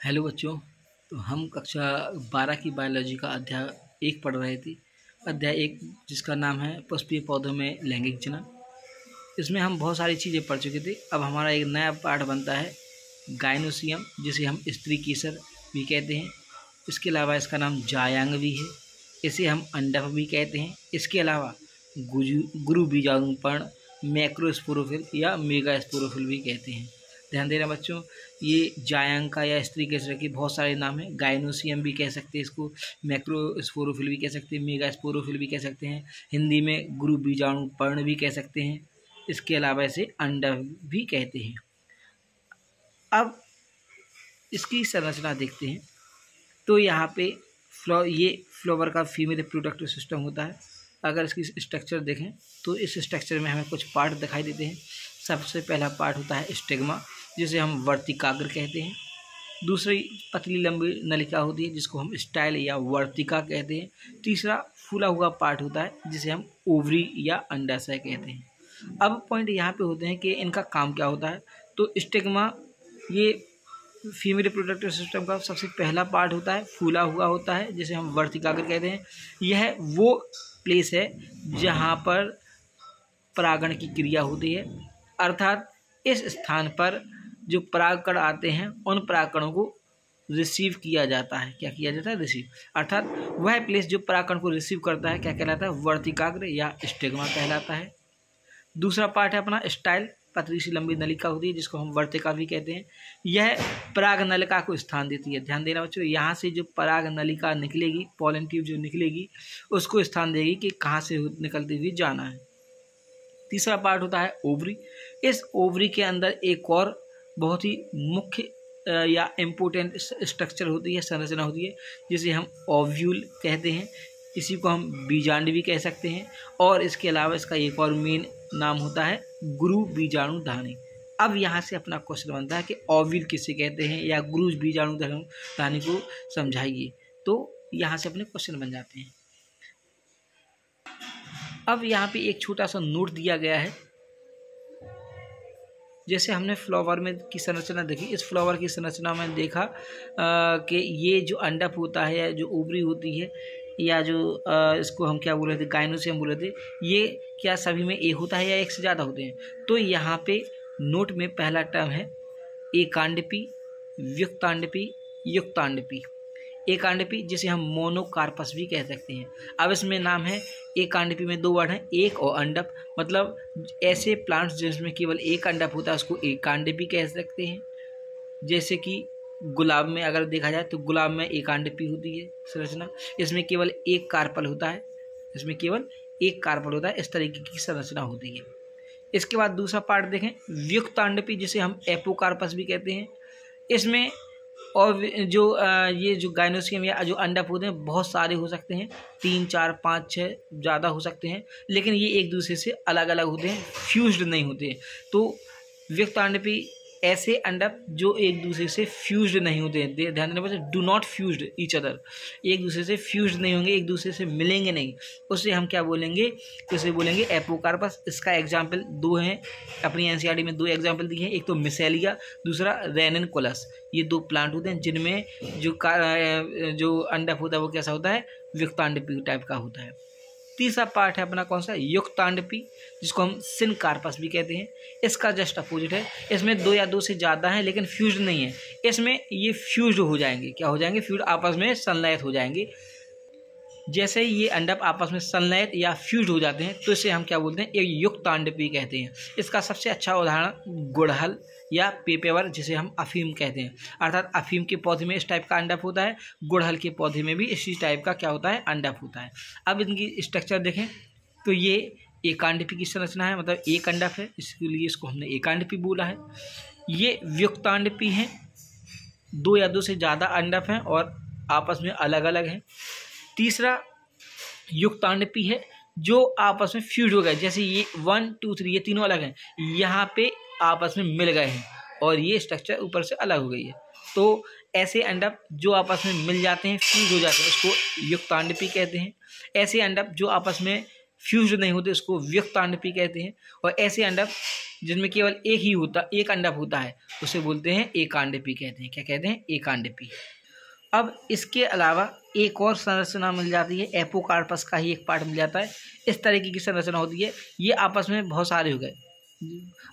Hello बच्चों। तो हम कक्षा 12 की बायोलॉजी का अध्याय 1 पढ़ रहे थे। अध्याय 1 जिसका नाम है पुष्पीय पौधों में लैंगिक जनन। इसमें हम बहुत सारी चीज़ें पढ़ चुके थे। अब हमारा एक नया पाठ बनता है गायनोसियम, जिसे हम स्त्री केसर भी कहते हैं। इसके अलावा इसका नाम जायांग भी है। इसे हम अंडक भी कहते हैं। इसके अलावा गुरु बीजाणुपर्ण, मैक्रोस्पोरोफिल या मेगास्पोरोफिल भी कहते हैं। ध्यान देना बच्चों, ये जायांग का या स्त्री केसर के बहुत सारे नाम हैं। गायनोसियम भी कह सकते हैं इसको, मैक्रोस्पोरोफिल भी कह सकते हैं, मेगास्पोरोफिल भी कह सकते हैं। हिंदी में गुरु बीजाणुपर्ण भी कह सकते हैं। इसके अलावा इसे अंडक भी कहते हैं। अब इसकी संरचना देखते हैं। तो यहाँ पे ये फ्लावर का फीमेल रिप्रोडक्टिव सिस्टम होता है। अगर इसकी स्ट्रक्चर देखें तो इस स्ट्रक्चर में हमें कुछ पार्ट दिखाई देते हैं। सबसे पहला पार्ट होता है स्टिग्मा, जिसे हम वर्तिकाग्र कहते हैं। दूसरी पतली लंबी नलिका होती है जिसको हम स्टाइल या वर्तिका कहते हैं। तीसरा फूला हुआ पार्ट होता है जिसे हम ओवरी या अंडाशय कहते हैं। अब पॉइंट यहाँ पे होते हैं कि इनका काम क्या होता है। तो स्टिग्मा ये फीमेल रिप्रोडक्टिव सिस्टम का सबसे पहला पार्ट होता है, फूला हुआ होता है जिसे हम वर्तिकाग्र कहते हैं। यह वो प्लेस है जहाँ पर परागण की क्रिया होती है, अर्थात इस स्थान पर जो परागकण आते हैं उन परागकणों को रिसीव किया जाता है। क्या किया जाता है? रिसीव। अर्थात वह प्लेस जो परागकण को रिसीव करता है क्या कहलाता है? वर्तिकाग्र या स्टिग्मा कहलाता है। दूसरा पार्ट है अपना स्टाइल, पतली सी लंबी नलिका होती है जिसको हम वर्तिका भी कहते हैं। यह पराग नलिका को स्थान देती है। ध्यान देना बच्चों, यहाँ से जो पराग नलिका निकलेगी, पॉलन ट्यूब जो निकलेगी, उसको स्थान देगी कि कहाँ से निकलती हुई जाना है। तीसरा पार्ट होता है ओवरी। इस ओवरी के अंदर एक और बहुत ही मुख्य या इम्पोर्टेंट स्ट्रक्चर होती है, संरचना होती है, जिसे हम ओव्यूल कहते हैं। इसी को हम बीजांड भी कह सकते हैं। और इसके अलावा इसका एक और मेन नाम होता है गुरु बीजाणु धानी। अब यहाँ से अपना क्वेश्चन बनता है कि ओव्यूल किसे कहते हैं या गुरु बीजाणु धानी को समझाइए। तो यहाँ से अपने क्वेश्चन बन जाते हैं। अब यहाँ पे एक छोटा सा नोट दिया गया है। जैसे हमने फ्लावर में की संरचना देखी, इस फ्लावर की संरचना में देखा कि ये जो अंडक होता है या जो ओवरी होती है या जो इसको हम क्या बोल रहे थे, गायनोसियम बोल रहे थे, ये क्या सभी में एक होता है या एक से ज़्यादा होते हैं? तो यहाँ पे नोट में पहला टर्म है एकांडपी, व्युक्तांडपी, युक्तांडपी। एकांडपी जिसे हम मोनोकार्पस भी कह सकते हैं। अब इसमें नाम है, एकांडपी में दो वर्ड हैं, एक और अंडक। मतलब ऐसे प्लांट्स जिसमें केवल एक अंडक होता है उसको एकांडपी कह सकते हैं। जैसे कि गुलाब में अगर देखा जाए तो गुलाब में एकांडपी होती है संरचना, इसमें केवल एक कार्पल होता है, इसमें केवल एक कार्पल होता है। इस तरीके की संरचना होती है। इसके बाद दूसरा पार्ट देखें, व्युक्तांडपी जिसे हम एपोकार्पस भी कहते हैं। इसमें और जो ये जो गायनोसियम या जो अंडक होते हैं बहुत सारे हो सकते हैं, 3, 4, 5, 6 ज़्यादा हो सकते हैं, लेकिन ये एक दूसरे से अलग अलग होते हैं, फ्यूज्ड नहीं होते हैं। तो व्युक्तांडपी ऐसे अंडक जो एक दूसरे से फ्यूज्ड नहीं होते हैं। ध्यान देना बच्चों, do not fused each other, एक दूसरे से फ्यूज्ड नहीं होंगे, एक दूसरे से मिलेंगे नहीं, उसे हम क्या बोलेंगे? उसे बोलेंगे एपोकार्पस। इसका एग्जाम्पल दो हैं, अपनी एनसीईआरटी में दो एग्जाम्पल दिए हैं, एक तो मिसेलिया, दूसरा रेनिनकुलस। ये दो प्लांट होते हैं जिनमें जो अंडक होता है वो कैसा होता है? व्युक्तांडपी टाइप का होता है। तीसरा पार्ट है अपना कौन सा? युक्तांडपी, जिसको हम सिनकार्पस भी कहते हैं। इसका जस्ट अपोजिट है। इसमें दो या दो से ज़्यादा हैं लेकिन फ्यूज्ड नहीं है। इसमें ये फ्यूज्ड हो जाएंगे। क्या हो जाएंगे? फ्यूज्ड, आपस में संलयित हो जाएंगे। जैसे ही ये अंडक आपस में संलयित या फ्यूज्ड हो जाते हैं तो इसे हम क्या बोलते हैं? एक युक्तांडपी कहते हैं। इसका सबसे अच्छा उदाहरण गुड़हल या पेपेवर, जिसे हम अफीम कहते हैं। अर्थात अफीम के पौधे में इस टाइप का अंडक होता है, गुड़हल के पौधे में भी इसी टाइप का क्या होता है? अंडक होता है। अब इनकी स्ट्रक्चर देखें तो ये एकांडपी की संरचना है, मतलब एक अंडक है, इसलिए इसको हमने एकांडपी बोला है। ये व्युक्तांडपी है, दो या दो से ज़्यादा अंडक हैं और आपस में अलग अलग हैं। तीसरा युक्तांडपी है जो आपस में फ्यूज हो गए, जैसे ये 1, 2, 3 ये तीनों अलग हैं, यहाँ पे आपस में मिल गए हैं और ये स्ट्रक्चर ऊपर से अलग हो गई है। तो ऐसे अंडक जो आपस में मिल जाते हैं, फ्यूज हो जाते हैं, उसको युक्तांडपी कहते हैं। ऐसे अंडक जो आपस में फ्यूज्ड नहीं होते उसको व्यक्त अंडपी कहते हैं। और ऐसे अंडक जिनमें केवल एक अंडक होता है उसे बोलते हैं एकांडपी कहते हैं। क्या कहते हैं? एकांडपी। अब इसके अलावा एक और संरचना मिल जाती है, एपोकार्पस का ही एक पार्ट मिल जाता है। इस तरीके की संरचना होती है। ये आपस में बहुत सारे हो गए।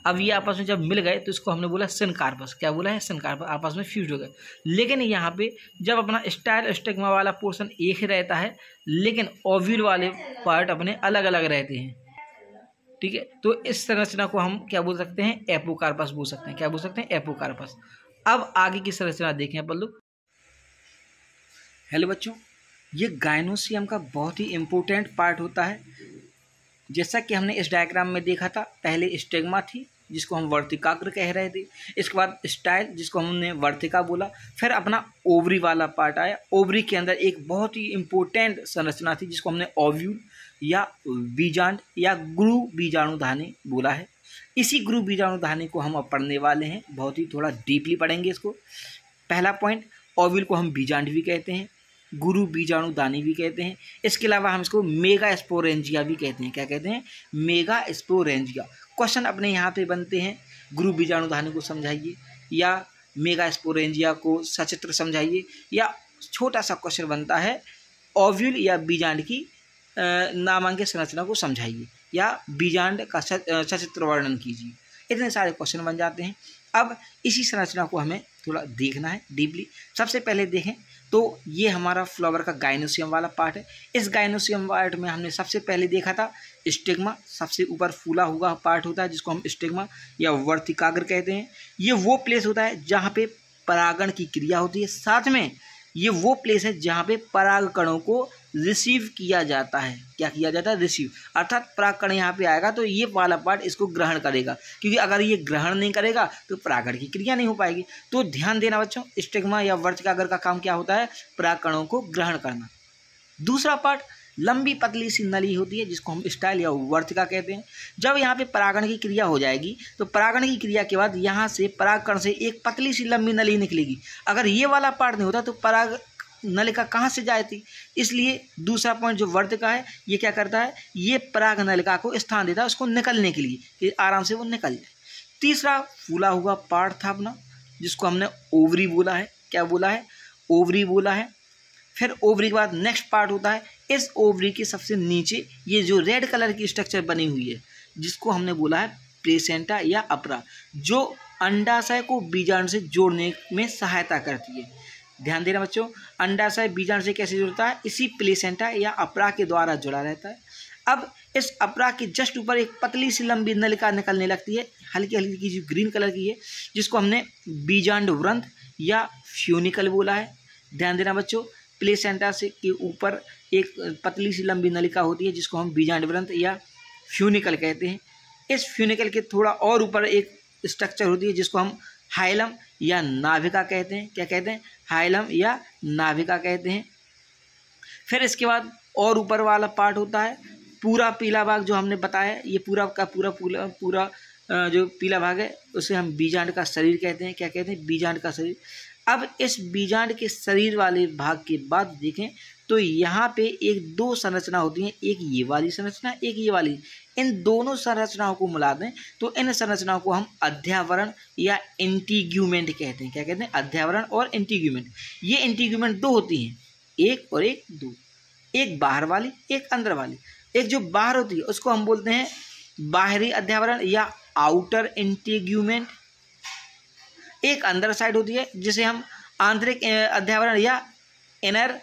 अब ये आपस में जब मिल गए तो इसको हमने बोला सिनकार्पस। क्या बोला है? सिनकार्पस। आपस में फ्यूज हो गए। लेकिन यहाँ पे जब अपना स्टाइल स्टिग्मा वाला पोर्शन एक ही रहता है, लेकिन ओव्यूल वाले पार्ट अपने अलग अलग रहते हैं। ठीक है, तो इस संरचना को हम क्या बोल सकते हैं? एपोकार्पस बोल सकते हैं। क्या बोल सकते हैं? एपोकार्पस। अब आगे की संरचना देखें अपन लोग। हेलो बच्चों, ये गायनोसियम का बहुत ही इम्पोर्टेंट पार्ट होता है। जैसा कि हमने इस डायग्राम में देखा था, पहले स्टिग्मा थी जिसको हम वर्तिकाग्र कह रहे थे, इसके बाद स्टाइल जिसको हमने वर्तिका बोला, फिर अपना ओवरी वाला पार्ट आया। ओवरी के अंदर एक बहुत ही इम्पोर्टेंट संरचना थी जिसको हमने ओव्यूल या बीजांड या गुरु बीजाणुधानी बोला है। इसी गुरु बीजाणुधानी को हम अब पढ़ने वाले हैं, बहुत ही थोड़ा डीपली पढ़ेंगे इसको। पहला पॉइंट, ओव्यूल को हम बीजांड भी कहते हैं, गुरु बीजाणुदानी भी कहते हैं। इसके अलावा हम इसको मेगा स्पोरेंजिया भी कहते हैं। क्या कहते हैं? Mega sporangia. क्वेश्चन अपने यहाँ पे बनते हैं, गुरु बीजाणुदानी को समझाइए या मेगा स्पोरेंजिया को सचित्र समझाइए, या छोटा सा क्वेश्चन बनता है ओव्यूल या बीजांड की नामांकित संरचना को समझाइए या बीजांड का सचित्र वर्णन कीजिए। इतने सारे क्वेश्चन बन जाते हैं। अब इसी संरचना को हमें थोड़ा देखना है डीपली। सबसे पहले देखें तो ये हमारा फ्लावर का गायनोसियम वाला पार्ट है। इस गायनोसियम पार्ट में हमने सबसे पहले देखा था स्टिग्मा, सबसे ऊपर फूला हुआ पार्ट होता है जिसको हम स्टिग्मा या वर्तिकाग्र कहते हैं। ये वो प्लेस होता है जहाँ पे परागण की क्रिया होती है। साथ में ये वो प्लेस है जहाँ पे पराग कणों को रिसीव किया जाता है। क्या किया जाता है? रिसीव। अर्थात पराग कण यहाँ पे आएगा तो ये वाला पार्ट इसको ग्रहण करेगा, क्योंकि अगर ये ग्रहण नहीं करेगा तो परागण की क्रिया नहीं हो पाएगी। तो ध्यान देना बच्चों, स्टिग्मा या वर्तिकाग्र का काम क्या होता है? पराग कणों को ग्रहण करना। दूसरा पार्ट, लंबी पतली सी नली होती है जिसको हम स्टाइल या वर्तिका कहते हैं। जब यहाँ पे परागण की क्रिया हो जाएगी तो परागण की क्रिया के बाद यहाँ से परागकण से एक पतली सी लंबी नली निकलेगी। अगर ये वाला पार्ट नहीं होता तो पराग नलिका कहाँ से जाती? इसलिए दूसरा पॉइंट जो वर्तिका है, ये क्या करता है? ये पराग नलिका को स्थान देता है उसको निकलने के लिए, कि आराम से वो निकल जाए। तीसरा फूला हुआ पार्ट था अपना जिसको हमने ओवरी बोला है। क्या बोला है? ओवरी बोला है। फिर ओवरी के बाद नेक्स्ट पार्ट होता है, इस ओवरी के सबसे नीचे ये जो रेड कलर की स्ट्रक्चर बनी हुई है जिसको हमने बोला है प्लेसेंटा या अपरा, जो अंडाशय को बीजांड से जोड़ने में सहायता करती है। ध्यान देना बच्चों, अंडाशय बीजांड से कैसे जुड़ता है? इसी प्लेसेंटा या अपरा के द्वारा जुड़ा रहता है। अब इस अपरा के जस्ट ऊपर एक पतली सी लंबी नलिका निकलने लगती है, हल्की हल्की की, जो ग्रीन कलर की है, जिसको हमने बीजांड व्रंथ या फ्यूनिकल बोला है। ध्यान देना बच्चों, प्लेसेंटा से के ऊपर एक पतली सी लंबी नलिका होती है जिसको हम बीजांड व्रंथ या फ्यूनिकल कहते हैं। इस फ्यूनिकल के थोड़ा और ऊपर एक स्ट्रक्चर होती है जिसको हम हाइलम या नाभिका कहते हैं। क्या कहते हैं? हाइलम या नाभिका कहते हैं। फिर इसके बाद और ऊपर वाला पार्ट होता है पूरा पीला भाग, जो हमने बताया, ये पूरा का पूरा जो पीला भाग है उसे हम बीजांड का शरीर कहते हैं। क्या कहते हैं? बीजांड का शरीर। अब इस बीजांड के शरीर वाले भाग के बाद देखें तो यहाँ पे एक दो संरचना होती हैं, एक ये वाली संरचना, एक ये वाली। इन दोनों संरचनाओं को मिला दें तो इन संरचनाओं को हम अध्यावरण या इंटीग्यूमेंट कहते हैं। क्या कहते हैं? अध्यावरण और इंटीग्यूमेंट। ये इंटीग्यूमेंट दो होती हैं, एक और एक, दो, एक बाहर वाली, एक अंदर वाली। एक जो बाहर होती है उसको हम बोलते हैं बाहरी अध्यावरण या आउटर इंटीग्यूमेंट। एक अंदर साइड होती है जिसे हम आंतरिक अध्यावरण या इनर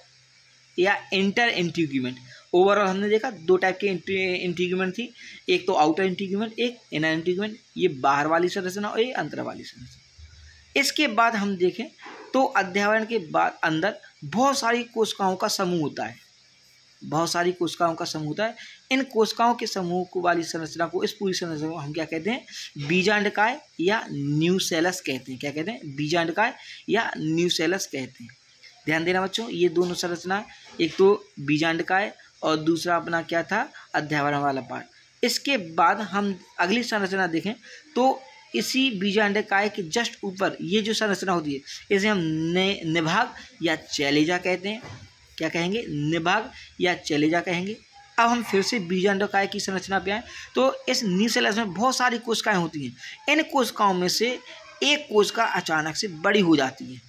या इंटर इंटीग्यूमेंट। ओवरऑल हमने देखा दो टाइप के इंटीग्यूमेंट थी, एक तो आउटर इंटीग्यूमेंट, एक इनर इंटीग्यूमेंट। ये बाहर वाली संरचना और ये अंतर वाली संरचना। इसके बाद हम देखें तो अध्यावरण के बाद अंदर बहुत सारी कोशिकाओं का समूह होता है, बहुत सारी कोशिकाओं का समूह होता है। इन कोशिकाओं के समूह को वाली संरचना को, इस पूरी संरचना को हम क्या कहते हैं? बीजांडकाय या न्यूसेलस कहते हैं। क्या कहते हैं? बीजांडकाय या न्यूसेलस कहते हैं। ध्यान देना बच्चों, ये दोनों संरचना, एक तो बीजांडकाय और दूसरा अपना क्या था? अध्यावरण वाला पार्ट। इसके बाद हम अगली संरचना देखें तो इसी बीजांडकाय के जस्ट ऊपर ये जो संरचना होती है इसे हम निभाग या चैलेजा कहते हैं। क्या कहेंगे? निभाग या चैलेजा कहेंगे। अब हम फिर से बीजांडकाय की संरचना पे आए तो इस न्यूसेलस में बहुत सारी कोशिकाएं होती हैं। इन कोशिकाओं में से एक कोशिका अचानक से बड़ी हो जाती है।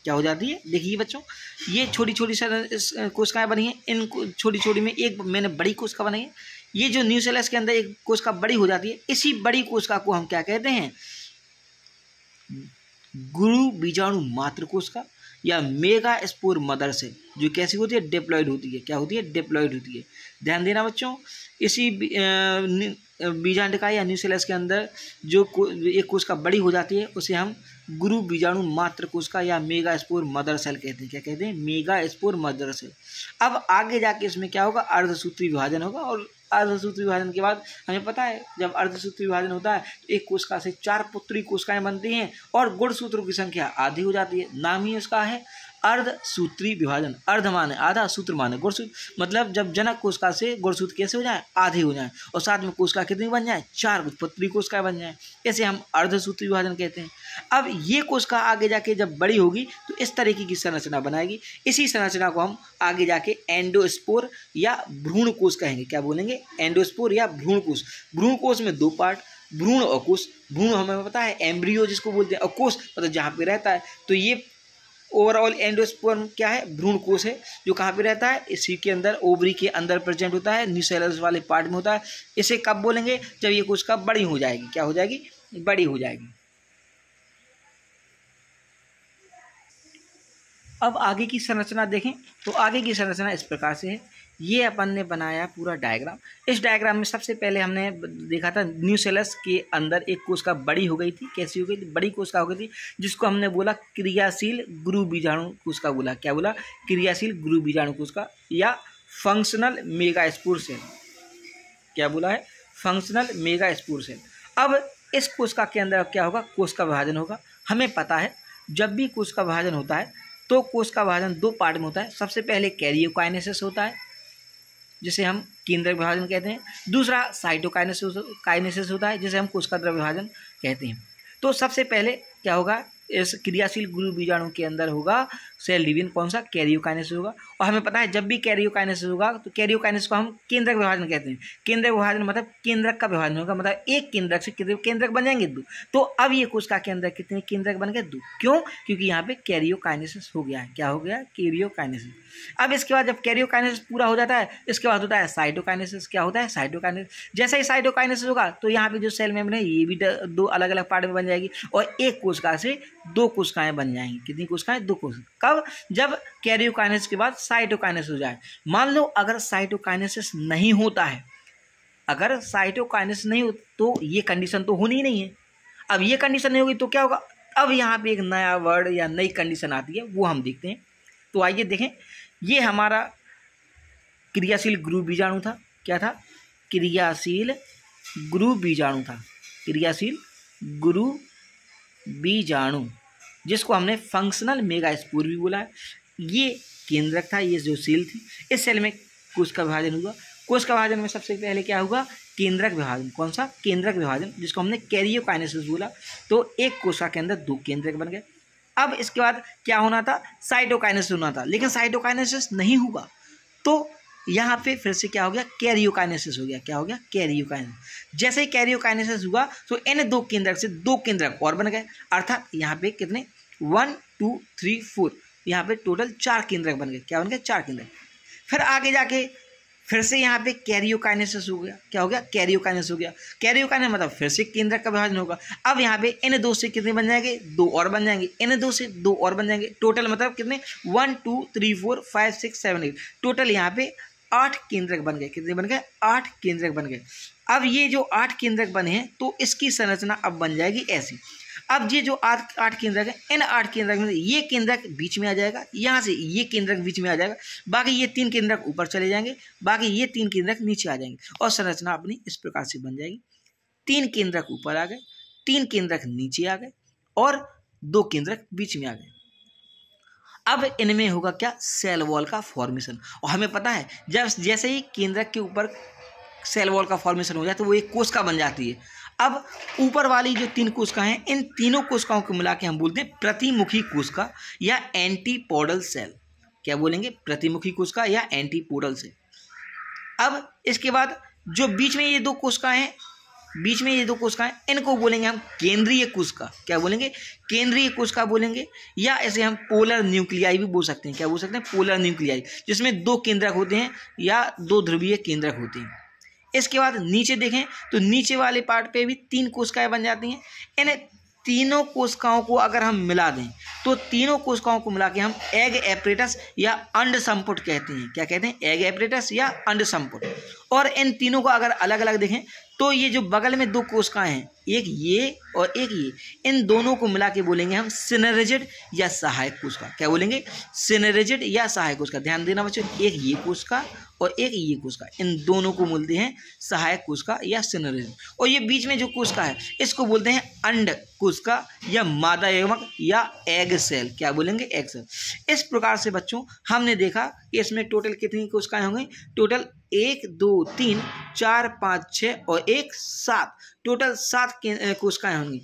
क्या हो जाती है? देखिए बच्चों, ये छोटी छोटी कोशिकाएं बनी हैं। इन छोटी छोटी में एक मैंने बड़ी कोशिका बनाई है। ये जो न्यूसेलस के अंदर एक कोशिका बड़ी हो जाती है, इसी बड़ी कोशिका को हम क्या कहते हैं? गुरु बीजाणु मात्र कोशिका या मेगा स्पोर मदर सेल, जो कैसी होती है? डिप्लॉयड होती है। क्या होती है? डिप्लॉयड होती है। ध्यान देना बच्चों, इसी बीजांडकाय या न्यूसेलस के अंदर जो एक कोशिका बड़ी हो जाती है उसे हम गुरु बीजाणु मात्र कोशिका या मेगा स्पोर मदर सेल कहते हैं। क्या कहते हैं? Mega spore mother cell. अब आगे जाके इसमें क्या होगा? अर्धसूत्री विभाजन होगा, और अर्धसूत्री विभाजन के बाद हमें पता है जब अर्धसूत्री विभाजन होता है तो एक कोशिका से 4 पुत्री कोशिकाएं बनती हैं और गुणसूत्रों की संख्या आधी हो जाती है। नाम ही उसका है अर्धसूत्री विभाजन। अर्ध माने आधा, सूत्र माने गुणसूत्र, मतलब जब जनक कोशिका से गुणसूत्र कैसे हो जाए? आधे हो जाए, और साथ में कोशिका कितनी बन जाए? 4 पुत्री कोशिकाएं बन जाए। ऐसे हम अर्धसूत्री विभाजन कहते हैं। अब ये कोशिका आगे जाके जब बड़ी होगी तो इस तरीके की संरचना बनाएगी। इसी संरचना को हम आगे जाके एंडोस्पोर या भ्रूण कोश कहेंगे। क्या बोलेंगे? एंडोस्पोर या भ्रूण कोश। भ्रूण कोश में 2 पार्ट, भ्रूण और कोश। भ्रूण हमें पता है एम्ब्रियो जिसको बोलते हैं, और कोश मतलब जहाँ पे रहता है। तो ये ओवरऑल एंडोस्पर्म क्या है? भ्रूण कोश है, जो कहाँ पे रहता है? इसी के अंदर, ओवरी के अंदर प्रेजेंट होता है, न्यूसेलस वाले पार्ट में होता है। इसे कब बोलेंगे? जब ये कोशिका बड़ी हो जाएगी। क्या हो जाएगी? बड़ी हो जाएगी। अब आगे की संरचना देखें तो आगे की संरचना इस प्रकार से है। ये अपन ने बनाया पूरा डायग्राम। इस डायग्राम में सबसे पहले हमने देखा था न्यूसेलस के अंदर एक कोशिका बड़ी हो गई थी। कैसी हो गई थी? बड़ी कोशिका हो गई थी, जिसको हमने बोला क्रियाशील गुरु बीजाणु कोशिका बोला। क्या बोला? क्रियाशील गुरु बीजाणु कोशिका या फंक्शनल मेगा स्पोर सेल। क्या बोला है? Functional mega spore cell. अब इस कोशिका के अंदर क्या होगा? कोशिका विभाजन होगा। हमें पता है जब भी कोशिका विभाजन होता है तो कोशिका विभाजन 2 पार्ट में होता है। सबसे पहले कैरियोकाइनेसिस होता है, जिसे हम केंद्रक विभाजन कहते हैं। दूसरा साइटोकाइनेसिस होता है, जिसे हम कोशिका द्रव्य विभाजन कहते हैं। तो सबसे पहले क्या होगा? इस क्रियाशील गुरु बीजाणु के अंदर होगा सेल डिवीजन। कौन सा? कैरियोकाइनेसिस होगा। और हमें पता है जब भी कैरियोकाइनेसिस होगा तो कैरियोकाइनेसिस को हम केंद्रक विभाजन कहते हैं। केंद्रक विभाजन मतलब केंद्रक का विभाजन होगा, मतलब एक केंद्रक से कितने केंद्रक बन जाएंगे? 2। तो अब ये कोशिका के अंदर कितने केंद्रक बन गए? 2। क्यों? क्योंकि यहाँ पे कैरियोकाइनेसिस हो गया है। क्या हो गया? कैरियोकाइनेसिस। अब इसके बाद जब कैरियोकाइनेसिस पूरा हो जाता है, इसके बाद होता है साइटोकाइनेसिस। क्या होता है? साइटोकाइनेसिस। जैसे ही साइटोकाइनेसिस होगा तो यहाँ पे जो सेल मेम्ब्रेन है ये भी 2 अलग अलग पार्ट में बन जाएगी, और एक कोशिका से 2 कोशिकाएं बन जाएंगी। कितनी कोशिकाएं? 2 कोशिका। कब? जब कैरियोकाइनेसिस के बाद साइटोकाइनेसिस हो जाए। मान लो अगर साइटोकाइनेसिस नहीं होता है, अगर साइटोकाइनेसिस नहीं हो तो ये कंडीशन तो होनी ही नहीं है। अब ये कंडीशन नहीं होगी तो क्या होगा? अब यहाँ पे एक नया वर्ड या नई कंडीशन आती है, वो हम देखते हैं। तो आइए देखें, ये हमारा क्रियाशील गुरु बीजाणु था। क्या था? क्रियाशील गुरु बीजाणु था। क्रियाशील गुरु बीजाणु, जिसको हमने फंक्शनल मेगा स्पोर भी बोला है। ये केंद्रक था, ये जो सेल थी। इस सेल में कोशिका विभाजन हुआ। कोशिका विभाजन में सबसे पहले क्या हुआ? केंद्रक विभाजन। कौन सा? केंद्रक विभाजन, जिसको हमने कैरियोकाइनेसिस बोला। तो एक कोशिका के अंदर 2 केंद्रक बन गए। अब इसके बाद क्या होना था? साइटोकाइनेसिस होना था, लेकिन साइटोकाइनेसिस नहीं हुआ तो यहाँ पे फिर से क्या हो गया? कैरियोकाइनेसिस हो गया। क्या हो गया? कैरियोकाइनेसिस। जैसे ही कैरियोकाइनेसिस हुआ तो इन 2 केंद्रक से 2 केंद्रक और बन गए, अर्थात यहाँ पे कितने? 1 2 3 4, यहाँ पे टोटल 4 केंद्रक बन गए। क्या बन गए? 4 केंद्रक। फिर आगे जाके फिर से यहाँ पे कैरियोकाइनेसिस हो गया। क्या हो गया? कैरियोकाइनेसिस हो गया। कैरियोकाइनेसिस मतलब फिर से केंद्रक का विभाजन होगा। अब यहाँ पे इन 2 से कितने बन जाएंगे? 2 और बन जाएंगे। इन 2 से 2 और बन जाएंगे। टोटल मतलब कितने? 1 2 3 4 5 6 7 8, टोटल यहाँ पे 8 केंद्रक बन गए। कितने बन गए? 8 केंद्रक बन गए। अब ये जो 8 केंद्रक बने हैं तो इसकी संरचना अब बन जाएगी ऐसी। अब ये जो 8 केंद्रक है, इन 8 केंद्रक में ये केंद्रक बीच में आ जाएगा, यहाँ से ये केंद्रक बीच में आ जाएगा, बाकी ये 3 केंद्रक ऊपर चले जाएंगे, बाकी ये 3 केंद्रक नीचे आ जाएंगे, और संरचना अपनी इस प्रकार से बन जाएगी। 3 केंद्रक ऊपर आ गए, 3 केंद्रक नीचे आ गए, और 2 केंद्रक बीच में आ गए। अब इनमें होगा क्या? सेल वॉल का फॉर्मेशन। और हमें पता है जब जैसे ही केंद्रक के ऊपर सेल वॉल का फॉर्मेशन हो जाए तो वो एक कोशिका बन जाती है। अब ऊपर वाली जो 3 कोशिकाएं हैं, इन तीनों कोशिकाओं को मिला के हम बोलते हैं प्रतिमुखी कोशिका या एंटीपोडल सेल। क्या बोलेंगे? प्रतिमुखी कोशिका या एंटीपोडल सेल। अब इसके बाद जो बीच में ये दो कोशिकाएं हैं, बीच में ये दो कोशिकाएं, इनको बोलेंगे हम केंद्रीय कोशिका। क्या बोलेंगे? केंद्रीय कोशिका बोलेंगे, या ऐसे हम पोलर न्यूक्लियाई भी बोल सकते हैं। क्या बोल सकते हैं? पोलर न्यूक्लियाई, जिसमें दो केंद्रक होते हैं या दो ध्रुवीय केंद्रक होते हैं। इसके बाद नीचे देखें तो नीचे वाले पार्ट पे भी 3 कोशिकाएं बन जाती हैं। इन तीनों कोशिकाओं को अगर हम मिला दें तो तीनों कोशिकाओं को मिला के हम एग एपरेटस या अंड संपुट कहते हैं। क्या कहते हैं? एग एपरेटस या अंड संपुट। और इन तीनों को अगर अलग अलग देखें तो ये जो बगल में 2 कोशिकाएं हैं, एक ये और एक ये, इन दोनों को मिला के बोलेंगे हम सिनर्जिड या सहायक कोशिका। क्या बोलेंगे? सिनर्जिड या सहायक कोशिका। ध्यान देना बच्चों, एक ये कोशिका और एक ये कोशिका, इन दोनों को बोलते हैं सहायक कोशिका या सिनर्जिड। और ये बीच में जो कोशिका है इसको बोलते हैं अंड कोशिका या मादा यवक या एग सेल। क्या बोलेंगे? Egg cell. इस प्रकार से बच्चों हमने देखा कि इसमें टोटल कितनी कोशिकाएं होंगी? टोटल 1 2 3 4 5 6 और 1 7, टोटल 7 कोशिकाएं होंगी।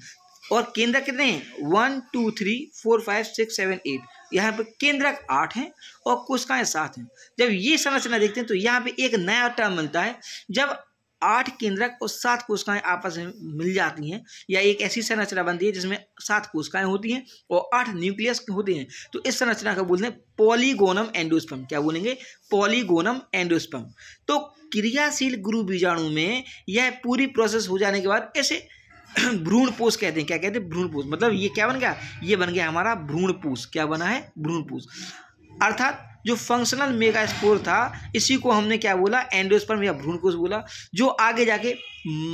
और केंद्र कितने हैं? 1 2 3 4 5 6 7 8। यहाँ पे केंद्रक 8 हैं और कोशिकाएं 7 हैं। जब ये संरचना देखते हैं तो यहाँ पे एक नया टर्म मिलता है। जब 8 केंद्रक और 7 कोशिकाएं आपस में मिल जाती हैं, या एक ऐसी संरचना बनती है जिसमें 7 कोशिकाएं होती हैं और 8 न्यूक्लियस होते हैं, तो इस संरचना को बोलते हैं पॉलीगोनम एंडोस्पर्म। क्या बोलेंगे? Polygonum endosperm. तो क्रियाशील गुरु बीजाणु में यह पूरी प्रोसेस हो जाने के बाद ऐसे भ्रूणपोष कहते हैं। क्या कहते हैं? भ्रूणपोष। मतलब ये क्या बन गया? ये बन गया हमारा भ्रूणपोष। क्या बना है? भ्रूणपोष। अर्थात जो फंक्शनल मेगास्पोर था इसी को हमने क्या बोला? एंडोस्पर्म या भ्रूणकोष बोला, जो आगे जाके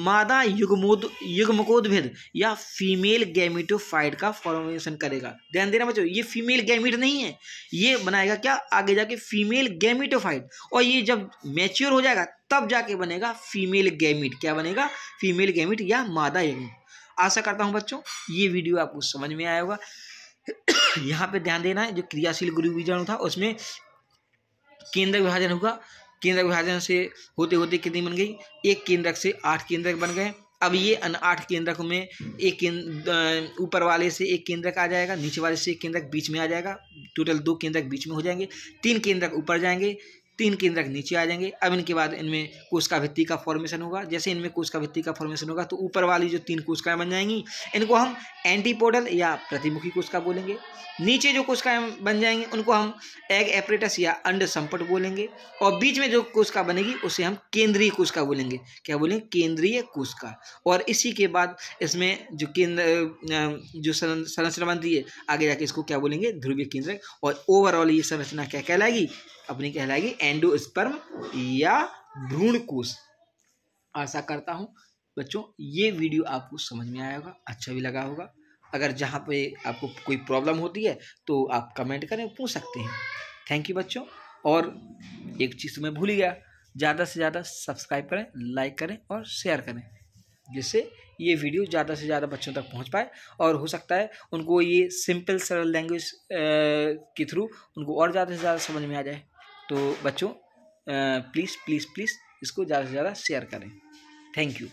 मादा युग्मकोद्भिद या फीमेल गैमेटोफाइट का फॉर्मेशन करेगा। ध्यान देना बच्चों, ये फीमेल गैमेट नहीं है, ये बनाएगा क्या? आगे जाके फीमेल गैमेटोफाइट। और ये जब मैच्योर हो जाएगा तब जाके बनेगा फीमेल गैमेट। क्या बनेगा? फीमेल गैमेट या मादा युग्म। आशा करता हूँ बच्चों ये वीडियो आपको समझ में आया होगा। यहाँ पे ध्यान देना है, जो क्रियाशील गुरु बीजाणु था उसमें केंद्रक विभाजन होगा। केंद्रक विभाजन से होते होते कितनी बन गई? 1 केंद्रक से 8 केंद्रक बन गए। अब ये 8 केंद्रकों में एक ऊपर वाले से 1 केंद्रक आ जाएगा, नीचे वाले से 1 केंद्रक बीच में आ जाएगा। टोटल 2 केंद्रक बीच में हो जाएंगे, 3 केंद्रक ऊपर जाएंगे, 3 केंद्रक नीचे आ जाएंगे। अब इनके बाद इनमें कोशिका भित्ति का फॉर्मेशन होगा। जैसे इनमें कोशिका भित्ति का फॉर्मेशन होगा तो ऊपर वाली जो 3 कोशिकाएं बन जाएंगी इनको हम एंटीपोडल या प्रतिमुखी कोशिका बोलेंगे। नीचे जो कोशिकाएं बन जाएंगी उनको हम एग एपरेटस या अंड संपुट बोलेंगे। और बीच में जो कोशिका बनेगी उसे हम केंद्रीय कोशिका बोलेंगे। क्या बोलेंगे? केंद्रीय कोशिका। और इसी के बाद इसमें जो जो संरचना बनती है आगे जाके इसको क्या बोलेंगे? ध्रुवीय केंद्रक। और ओवरऑल ये संरचना क्या कहलाएगी? अपनी कहलाएगी एंडोस्पर्म या भ्रूणकोश। आशा करता हूँ बच्चों ये वीडियो आपको समझ में आया होगा, अच्छा भी लगा होगा। अगर जहाँ पे आपको कोई प्रॉब्लम होती है तो आप कमेंट करें, पूछ सकते हैं। थैंक यू बच्चों। और एक चीज़ मैं भूल गया, ज़्यादा से ज़्यादा सब्सक्राइब करें, लाइक करें और शेयर करें, जिससे ये वीडियो ज़्यादा से ज़्यादा बच्चों तक पहुंच पाए और हो सकता है उनको ये सिंपल सरल लैंग्वेज के थ्रू उनको और ज़्यादा से ज़्यादा समझ में आ जाए। तो बच्चों प्लीज़ प्लीज़ प्लीज़ इसको ज़्यादा से ज़्यादा शेयर करें। Thank you.